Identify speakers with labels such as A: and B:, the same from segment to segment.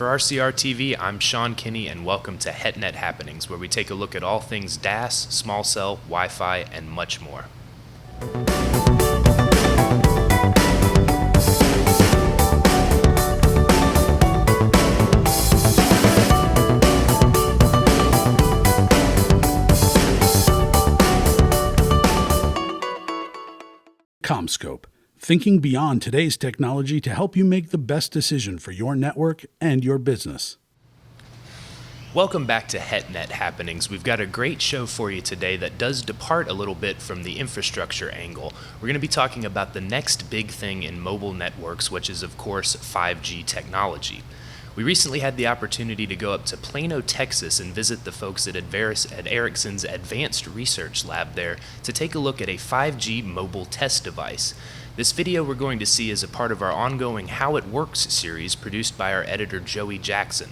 A: For RCR TV, I'm Sean Kinney, and welcome to HetNet Happenings, where we take a look at all things DAS, small cell, Wi-Fi, and much more.
B: CommScope, thinking beyond today's technology to help you make the best decision for your network and your business.
A: Welcome back to HetNet Happenings. We've got a great show for you today that does depart a little bit from the infrastructure angle. We're going to be talking about the next big thing in mobile networks, which is, of course, 5G technology. We recently had the opportunity to go up to Plano, Texas and visit the folks at Ericsson's Advanced Research Lab there to take a look at a 5G mobile test device. This video we're going to see is a part of our ongoing How It Works series produced by our editor Joey Jackson.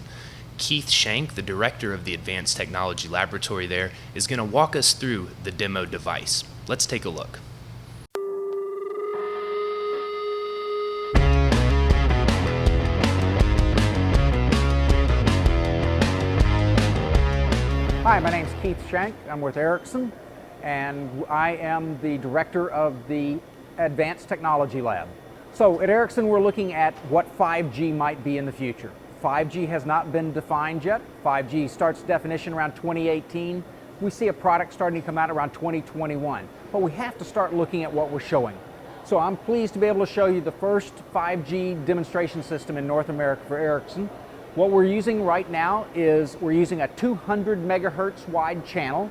A: Keith Shank, the director of the Advanced Technology Laboratory there, is going to walk us through the demo device. Let's take a look.
C: Hi, my name is Keith Shank. I'm with Ericsson, and I am the director of the Advanced Technology Lab. So at Ericsson, we're looking at what 5G might be in the future. 5G has not been defined yet. 5G starts definition around 2018. We see a product starting to come out around 2021. But we have to start looking at what we're showing. So I'm pleased to be able to show you the first 5G demonstration system in North America for Ericsson. What we're using right now is we're using a 200 megahertz wide channel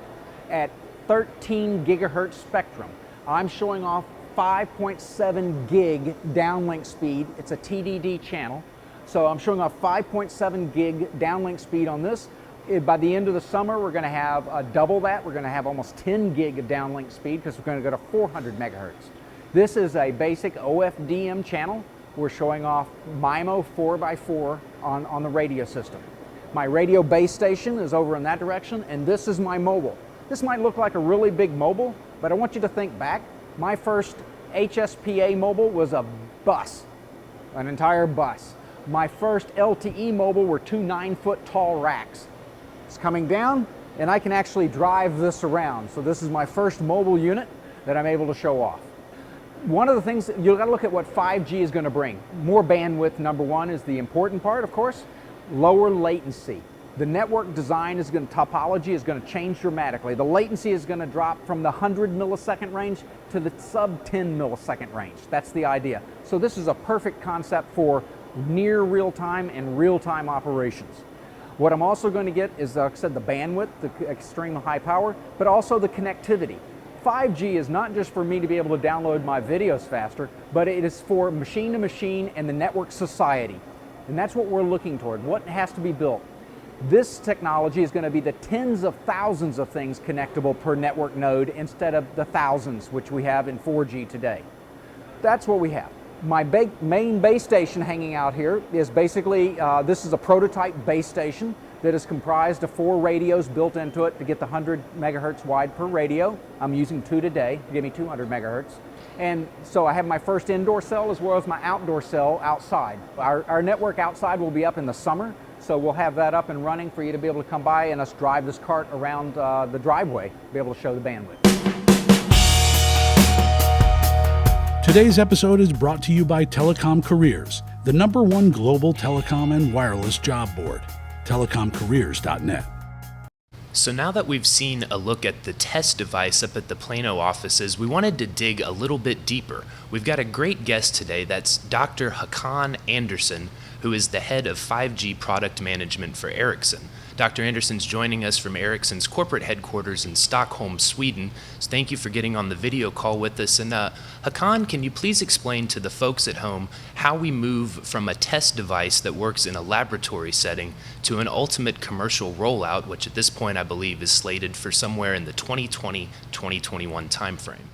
C: at 13 gigahertz spectrum. I'm showing off 5.7 gig downlink speed. It's a TDD channel. So I'm showing off 5.7 gig downlink speed on this. By the end of the summer, we're going to have double that. We're going to have almost 10 gig of downlink speed because we're going to go to 400 megahertz. This is a basic OFDM channel. We're showing off MIMO 4x4 on the radio system. My radio base station is over in that direction, and this is my mobile. This might look like a really big mobile, but I want you to think back. My first HSPA mobile was a bus, an entire bus. My first LTE mobile were two 9-foot tall racks. It's coming down, and I can actually drive this around. So this is my first mobile unit that I'm able to show off. One of the things, you've got to look at what 5G is going to bring. More bandwidth, number one, is the important part, of course. Lower latency. The network design topology is going to change dramatically. The latency is going to drop from the 100 millisecond range to the sub 10 millisecond range. That's the idea. So this is a perfect concept for near real-time and real-time operations. What I'm also going to get is, like I said, the bandwidth, the extreme high power, but also the connectivity. 5G is not just for me to be able to download my videos faster, but it is for machine to machine and the network society. And that's what we're looking toward. What has to be built? This technology is going to be the tens of thousands of things connectable per network node instead of the thousands which we have in 4G today. That's what we have. My main base station hanging out here is basically, this is a prototype base station that is comprised of 4 radios built into it to get the 100 megahertz wide per radio. I'm using 2 today to give me 200 megahertz. And so I have my first indoor cell as well as my outdoor cell outside. Our network outside will be up in the summer, so we'll have that up and running for you to be able to come by and us drive this cart around the driveway, be able to show the bandwidth.
B: Today's episode is brought to you by Telecom Careers, the #1 global telecom and wireless job board. telecomcareers.net.
A: So now that we've seen a look at the test device up at the Plano offices, we wanted to dig a little bit deeper. We've got a great guest today. That's Dr. Håkan Andersson, who is the head of 5G product management for Ericsson. Dr. Andersson's joining us from Ericsson's corporate headquarters in Stockholm, Sweden. So thank you for getting on the video call with us. And Håkan, can you please explain to the folks at home how we move from a test device that works in a laboratory setting to an ultimate commercial rollout, which at this point I believe is slated for somewhere in the 2020-2021 timeframe?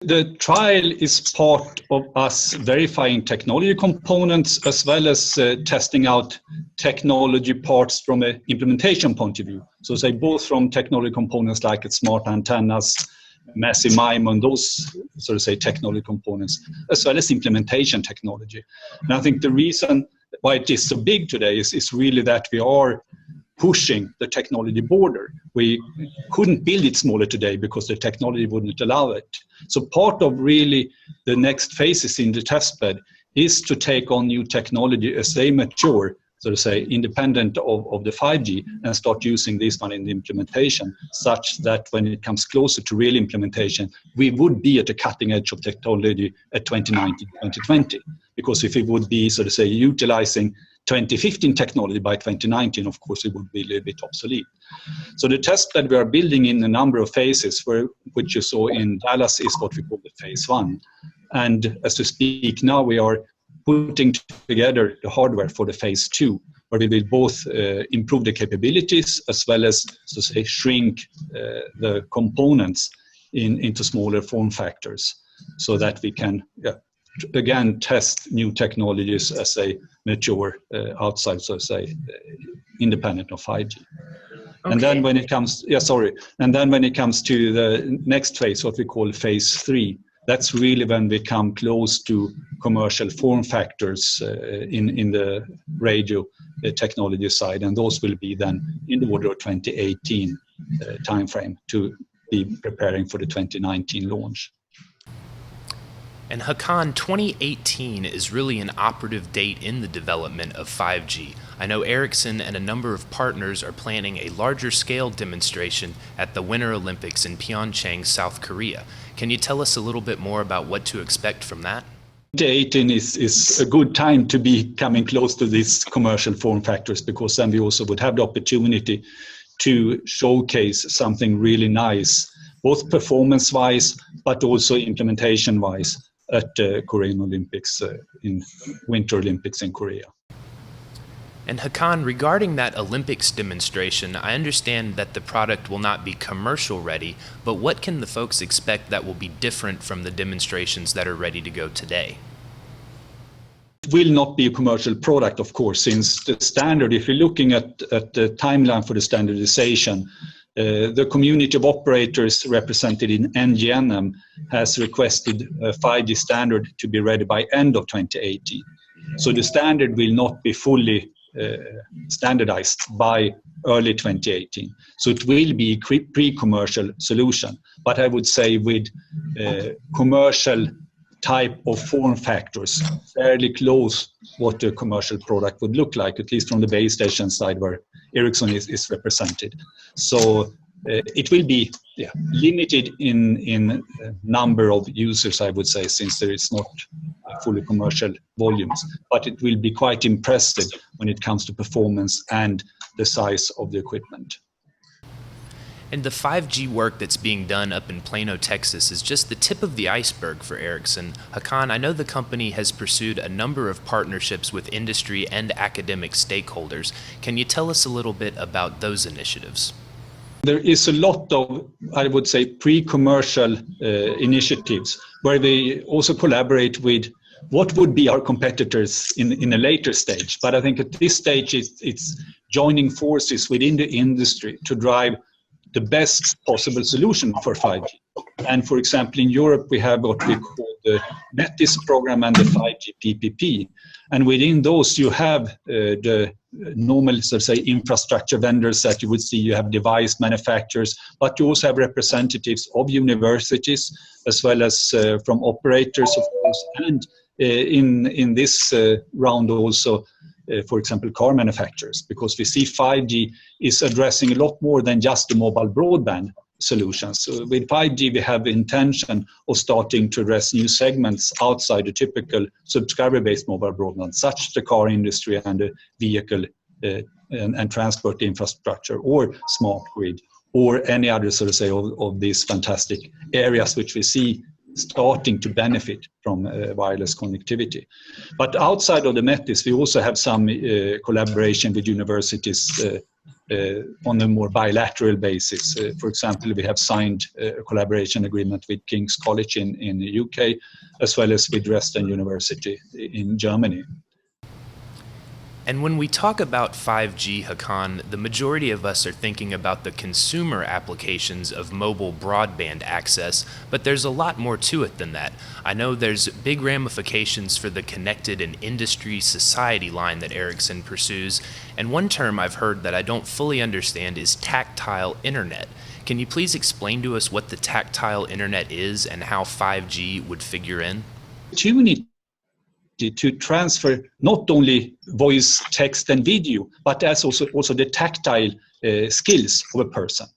D: The trial is part of us verifying technology components as well as testing out technology parts from an implementation point of view. So say both from technology components like smart antennas, massive MIMO and those sort of say technology components, as well as implementation technology. And I think the reason why it is so big today is really that we are pushing the technology border. We couldn't build it smaller today because the technology wouldn't allow it. So part of really the next phases in the testbed is to take on new technology as they mature, so to say, independent of the 5G, and start using this one in the implementation, such that when it comes closer to real implementation, we would be at the cutting edge of technology at 2019, 2020. Because if it would be, so to say, utilizing 2015 technology by 2019, of course, it would be a little bit obsolete. So the test that we are building in a number of phases, which you saw in Dallas, is what we call the phase 1. And as we speak now, we are putting together the hardware for the phase 2, where we will both improve the capabilities as well as, so to say, shrink the components into smaller form factors, so that we can again test new technologies as they mature outside, so to say, independent of 5G. Okay. And then when it comes, and then when it comes to the next phase, what we call phase 3, that's really when we come close to commercial form factors in the radio technology side, and those will be then in the order of 2018 timeframe to be preparing for the 2019 launch.
A: And Hakan, 2018 is really an operative date in the development of 5G. I know Ericsson and a number of partners are planning a larger scale demonstration at the Winter Olympics in Pyeongchang, South Korea. Can you tell us a little bit more about what to expect from that?
D: 2018 is a good time to be coming close to these commercial form factors, because then we also would have the opportunity to showcase something really nice, both performance-wise, but also implementation-wise, at Korean Olympics, in Winter Olympics in Korea.
A: And Hakan, regarding that Olympics demonstration, I understand that the product will not be commercial ready, but what can the folks expect that will be different from the demonstrations that are ready to go today?
D: It will not be a commercial product, of course, since the standard, if you're looking at the timeline for the standardization, the community of operators represented in NGNM has requested a 5G standard to be ready by end of 2018. So the standard will not be fully standardized by early 2018. So it will be a pre-commercial solution, but I would say with commercial type of form factors, fairly close what a commercial product would look like, at least from the base station side where Ericsson is represented. So it will be limited in number of users, I would say, since there is not fully commercial volumes, but it will be quite impressive when it comes to performance and the size of the equipment.
A: And the 5G work that's being done up in Plano, Texas is just the tip of the iceberg for Ericsson. Hakan, I know the company has pursued a number of partnerships with industry and academic stakeholders. Can you tell us a little bit about those initiatives?
D: There is a lot of, I would say, pre-commercial initiatives where they also collaborate with what would be our competitors in a later stage. But I think at this stage it's joining forces within the industry to drive the best possible solution for 5G. And for example, in Europe, we have what we call the METIS program and the 5G PPP. And within those, you have the normal, so to say, infrastructure vendors that you would see. You have device manufacturers, but you also have representatives of universities, as well as from operators, of course, and in this round also, for example, car manufacturers, because we see 5G is addressing a lot more than just the mobile broadband solutions. So with 5G, we have the intention of starting to address new segments outside the typical subscriber-based mobile broadband, such as the car industry and the vehicle and transport infrastructure, or smart grid, or any other, so to say, of these fantastic areas which we see starting to benefit from wireless connectivity. But outside of the METIS, we also have some collaboration with universities on a more bilateral basis. For example, we have signed a collaboration agreement with King's College in the UK, as well as with Dresden University in Germany.
A: And when we talk about 5G, Hakan, the majority of us are thinking about the consumer applications of mobile broadband access, but there's a lot more to it than that. I know there's big ramifications for the connected and industry society line that Ericsson pursues, and one term I've heard that I don't fully understand is tactile internet. Can you please explain to us what the tactile internet is and how 5G would figure in?
D: To transfer not only voice, text, and video, but as also the tactile skills of a person.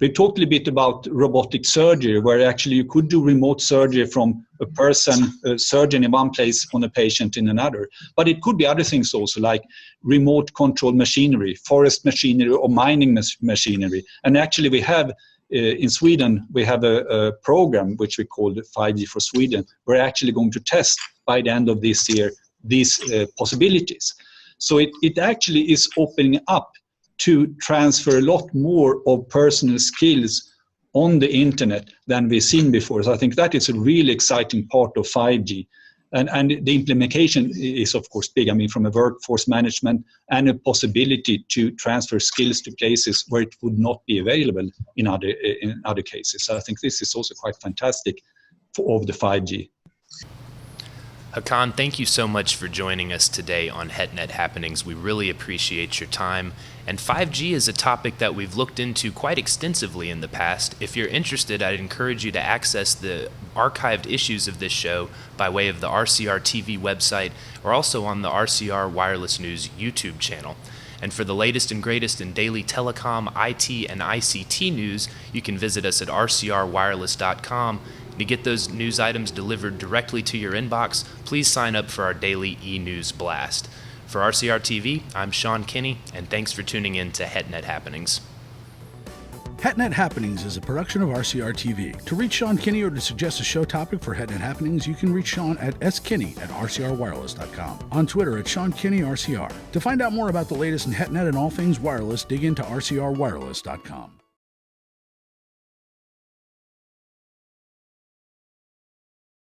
D: We talked a little bit about robotic surgery, where actually you could do remote surgery from a person, a surgeon in one place on a patient in another. But it could be other things also, like remote control machinery, forest machinery, or mining machinery. And actually we have in Sweden, we have a program which we call 5G for Sweden. We're actually going to test by the end of this year these possibilities. So it actually is opening up to transfer a lot more of personal skills on the internet than we've seen before. So I think that is a really exciting part of 5G. And the implementation is, of course, big. I mean, from a workforce management and a possibility to transfer skills to places where it would not be available in other cases. So I think this is also quite fantastic of the 5G.
A: Hakan, thank you so much for joining us today on HetNet Happenings. We really appreciate your time. And 5G is a topic that we've looked into quite extensively in the past. If you're interested, I'd encourage you to access the archived issues of this show by way of the RCR TV website or also on the RCR Wireless News YouTube channel. And for the latest and greatest in daily telecom, IT, and ICT news, you can visit us at rcrwireless.com. To get those news items delivered directly to your inbox, please sign up for our daily e-news blast. For RCR TV, I'm Sean Kinney, and thanks for tuning in to HetNet Happenings.
B: HetNet Happenings is a production of RCR TV. To reach Sean Kinney or to suggest a show topic for HetNet Happenings, you can reach Sean at skinney@rcrwireless.com. On Twitter at Sean Kinney RCR. To find out more about the latest in HetNet and all things wireless, dig into rcrwireless.com.